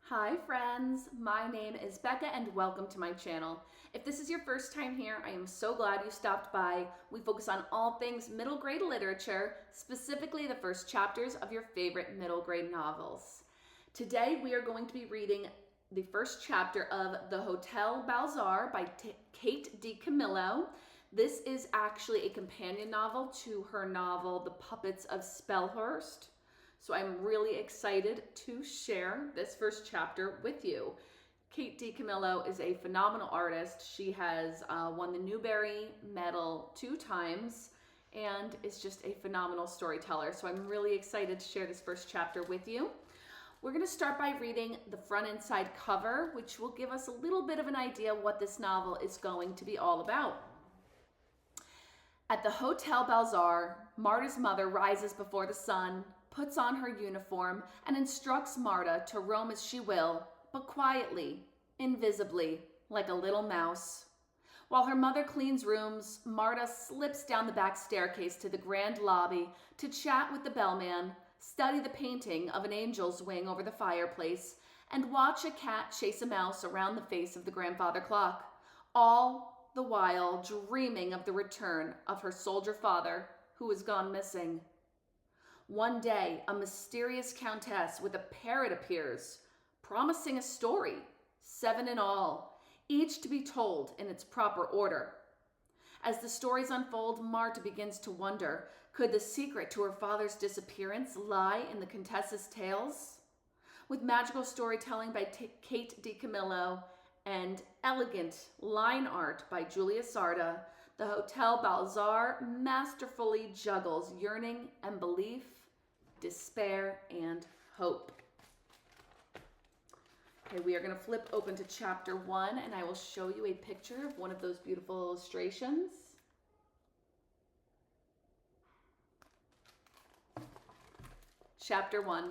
Hi friends, my name is Becca and welcome to my channel. If this is your first time here, I am so glad you stopped by. We focus on all things middle grade literature, specifically the first chapters of your favorite middle grade novels. Today we are going to be reading the first chapter of the Hotel Balzaar by Kate DiCamillo. This is actually a companion novel to her novel, The Puppets of Spelhorst. So I'm really excited to share this first chapter with you. Kate DiCamillo is a phenomenal artist. She has won the Newbery Medal 2 times and is just a phenomenal storyteller. So I'm really excited to share this first chapter with you. We're going to start by reading the front and side cover, which will give us a little bit of an idea what this novel is going to be all about. At the Hotel Balzaar, Marta's mother rises before the sun, puts on her uniform, and instructs Marta to roam as she will, but quietly, invisibly, like a little mouse. While her mother cleans rooms, Marta slips down the back staircase to the grand lobby to chat with the bellman, study the painting of an angel's wing over the fireplace, and watch a cat chase a mouse around the face of the grandfather clock, all the while dreaming of the return of her soldier father who has gone missing. One day, a mysterious countess with a parrot appears, promising a story, 7 in all, each to be told in its proper order. As the stories unfold, Marta begins to wonder, could the secret to her father's disappearance lie in the countess's tales? With magical storytelling by Kate DiCamillo and elegant line art by Júlia Sardà, the Hotel Balzaar masterfully juggles yearning and belief, despair, and hope. Okay, we are going to flip open to chapter 1, and I will show you a picture of one of those beautiful illustrations. Chapter 1.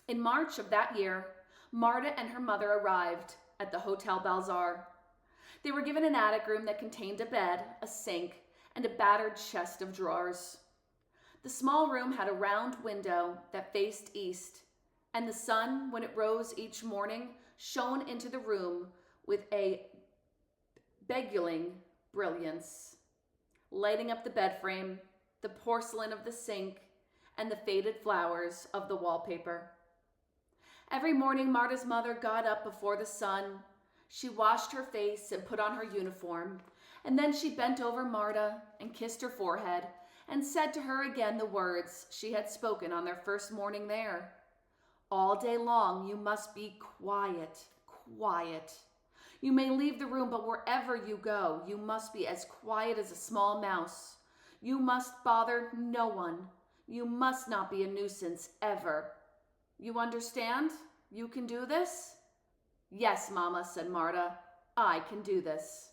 In March of that year, Marta and her mother arrived at the Hotel Balzaar. They were given an attic room that contained a bed, a sink, and a battered chest of drawers. The small room had a round window that faced east, and the sun, when it rose each morning, shone into the room with a beguiling brilliance, lighting up the bed frame, the porcelain of the sink, and the faded flowers of the wallpaper. Every morning, Marta's mother got up before the sun. She washed her face and put on her uniform, and then she bent over Marta and kissed her forehead and said to her again the words she had spoken on their first morning there. All day long you must be quiet, quiet. You may leave the room, but wherever you go, you must be as quiet as a small mouse. You must bother no one. You must not be a nuisance ever. You understand? You can do this? Yes, Mama, said Marta. I can do this.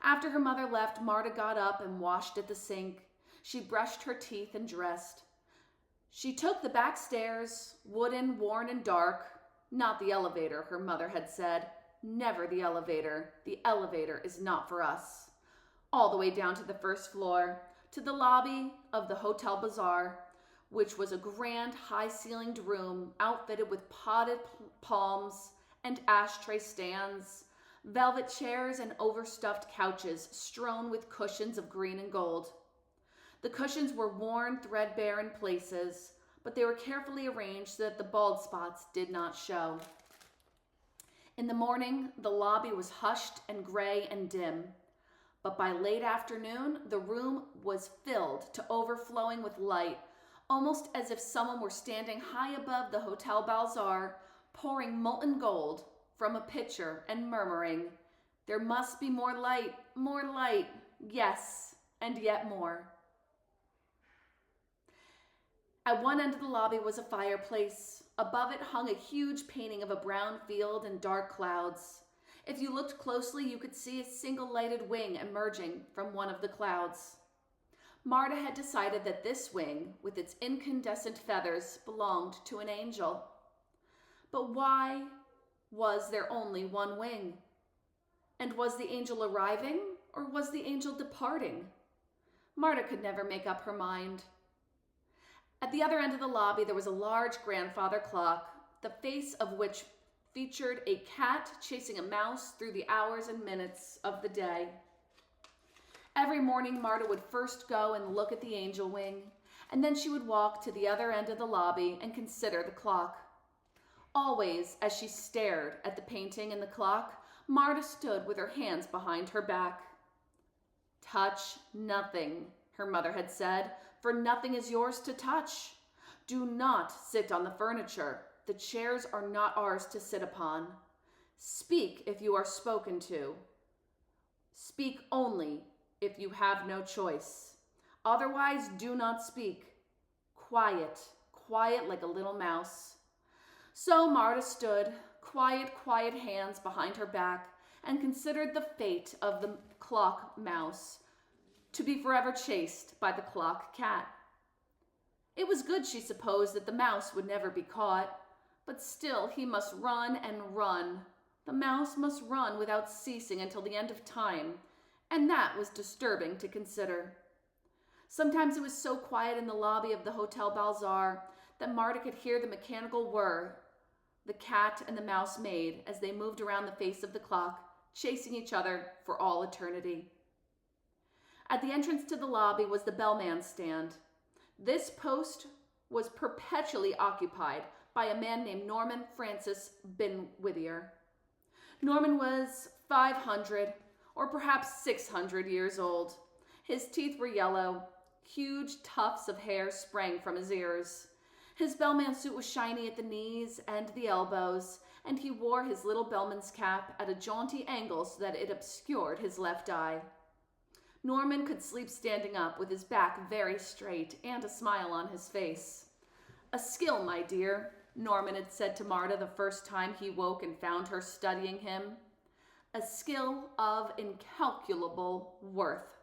After her mother left, Marta got up and washed at the sink. She brushed her teeth and dressed. She took the back stairs, wooden, worn, and dark. Not the elevator, her mother had said. Never the elevator. The elevator is not for us. All the way down to the first floor, to the lobby of the Hotel Balzaar, which was a grand, high-ceilinged room outfitted with potted palms and ashtray stands, velvet chairs, and overstuffed couches strewn with cushions of green and gold. The cushions were worn threadbare in places, but they were carefully arranged so that the bald spots did not show. In the morning, the lobby was hushed and gray and dim, but by late afternoon, the room was filled to overflowing with light, almost as if someone were standing high above the Hotel Balzaar, pouring molten gold from a pitcher and murmuring, "There must be more light, yes, and yet more." At one end of the lobby was a fireplace. Above it hung a huge painting of a brown field and dark clouds. If you looked closely, you could see a single lighted wing emerging from one of the clouds. Marta had decided that this wing, with its incandescent feathers, belonged to an angel. But why was there only one wing? And was the angel arriving, or was the angel departing? Marta could never make up her mind. At the other end of the lobby, there was a large grandfather clock, the face of which featured a cat chasing a mouse through the hours and minutes of the day. Every morning, Marta would first go and look at the angel wing, and then she would walk to the other end of the lobby and consider the clock. Always, as she stared at the painting and the clock, Marta stood with her hands behind her back. "Touch nothing," her mother had said, "for nothing is yours to touch. Do not sit on the furniture. The chairs are not ours to sit upon. Speak if you are spoken to. Speak only if you have no choice. Otherwise, do not speak. Quiet, quiet like a little mouse." So Marta stood, quiet hands behind her back, and considered the fate of the clock mouse, to be forever chased by the clock cat. It was good, she supposed, that the mouse would never be caught, but still he must run and run. The mouse must run without ceasing until the end of time, and that was disturbing to consider. Sometimes it was so quiet in the lobby of the Hotel Balzaar that Marta could hear the mechanical whir the cat and the mouse made as they moved around the face of the clock, chasing each other for all eternity. At the entrance to the lobby was the bellman's stand. This post was perpetually occupied by a man named Norman Francis Binwithier. Norman was 500 or perhaps 600 years old. His teeth were yellow. Huge tufts of hair sprang from his ears. His bellman suit was shiny at the knees and the elbows, and he wore his little bellman's cap at a jaunty angle so that it obscured his left eye. Norman could sleep standing up with his back very straight and a smile on his face. "A skill, my dear," Norman had said to Marta the first time he woke and found her studying him. "A skill of incalculable worth."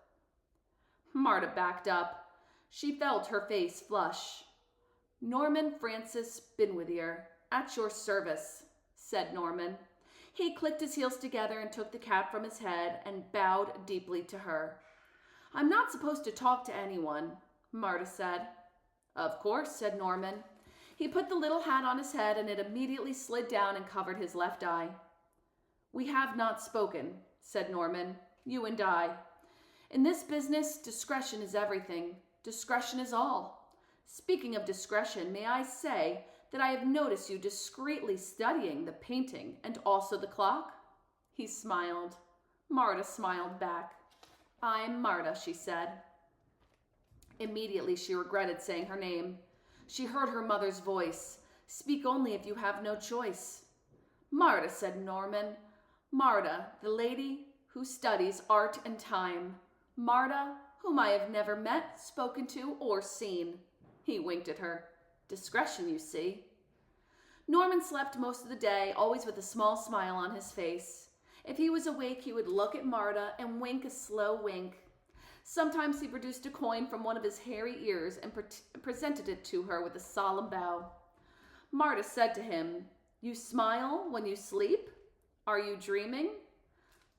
Marta backed up. She felt her face flush. "Norman Francis Binwithier, at your service," said Norman. He clicked his heels together and took the cap from his head and bowed deeply to her. "I'm not supposed to talk to anyone," Marta said. "Of course," said Norman. He put the little hat on his head and it immediately slid down and covered his left eye. "We have not spoken," said Norman, "you and I. In this business, discretion is everything. Discretion is all. Speaking of discretion, may I say that I have noticed you discreetly studying the painting and also the clock?" He smiled. Marta smiled back. "I'm Marta," she said. Immediately she regretted saying her name. She heard her mother's voice. "Speak only if you have no choice." "Marta," said Norman. "Marta, the lady who studies art and time. Marta, whom I have never met, spoken to, or seen." He winked at her. "Discretion, you see." Norman slept most of the day, always with a small smile on his face. If he was awake, he would look at Marta and wink a slow wink. Sometimes he produced a coin from one of his hairy ears and presented it to her with a solemn bow. Marta said to him, "You smile when you sleep? Are you dreaming?"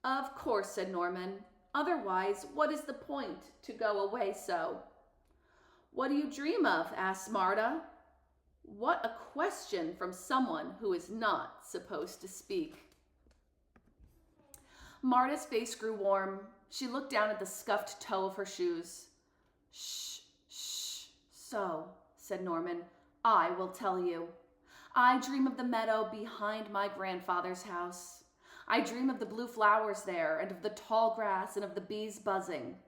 "Of course," said Norman. "Otherwise, what is the point to go away so?" "What do you dream of?" asked Marta. What a question from someone who is not supposed to speak. Marta's face grew warm. She looked down at the scuffed toe of her shoes. "Shh, shh, so," said Norman. "I will tell you. I dream of the meadow behind my grandfather's house. I dream of the blue flowers there, and of the tall grass, and of the bees buzzing.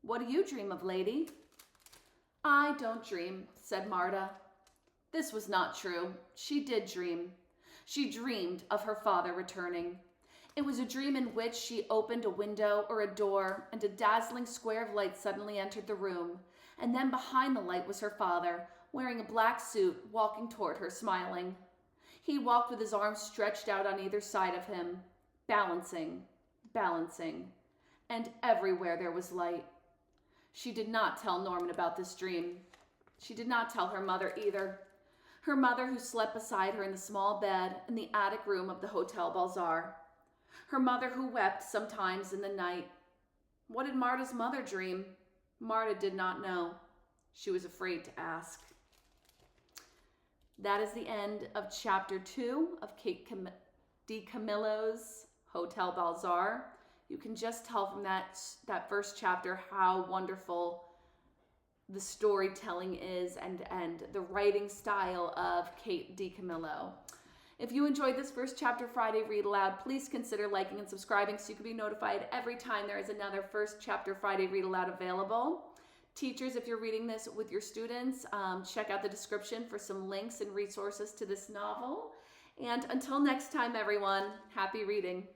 What do you dream of, lady?" "I don't dream," said Marta. This was not true. She did dream. She dreamed of her father returning. It was a dream in which she opened a window or a door, and a dazzling square of light suddenly entered the room, and then behind the light was her father, wearing a black suit, walking toward her, smiling. He walked with his arms stretched out on either side of him, balancing, and everywhere there was light. She did not tell Norman about this dream. She did not tell her mother either. Her mother, who slept beside her in the small bed in the attic room of the Hotel Balzaar. Her mother, who wept sometimes in the night. What did Marta's mother dream? Marta did not know. She was afraid to ask. That is the end of chapter 2 of DiCamillo's Hotel Balzaar. You can just tell from that first chapter how wonderful the storytelling is and the writing style of Kate DiCamillo. If you enjoyed this first chapter Friday read aloud, please consider liking and subscribing so you can be notified every time there is another first chapter Friday read aloud available. Teachers, if you're reading this with your students, check out the description for some links and resources to this novel. And until next time, everyone, happy reading.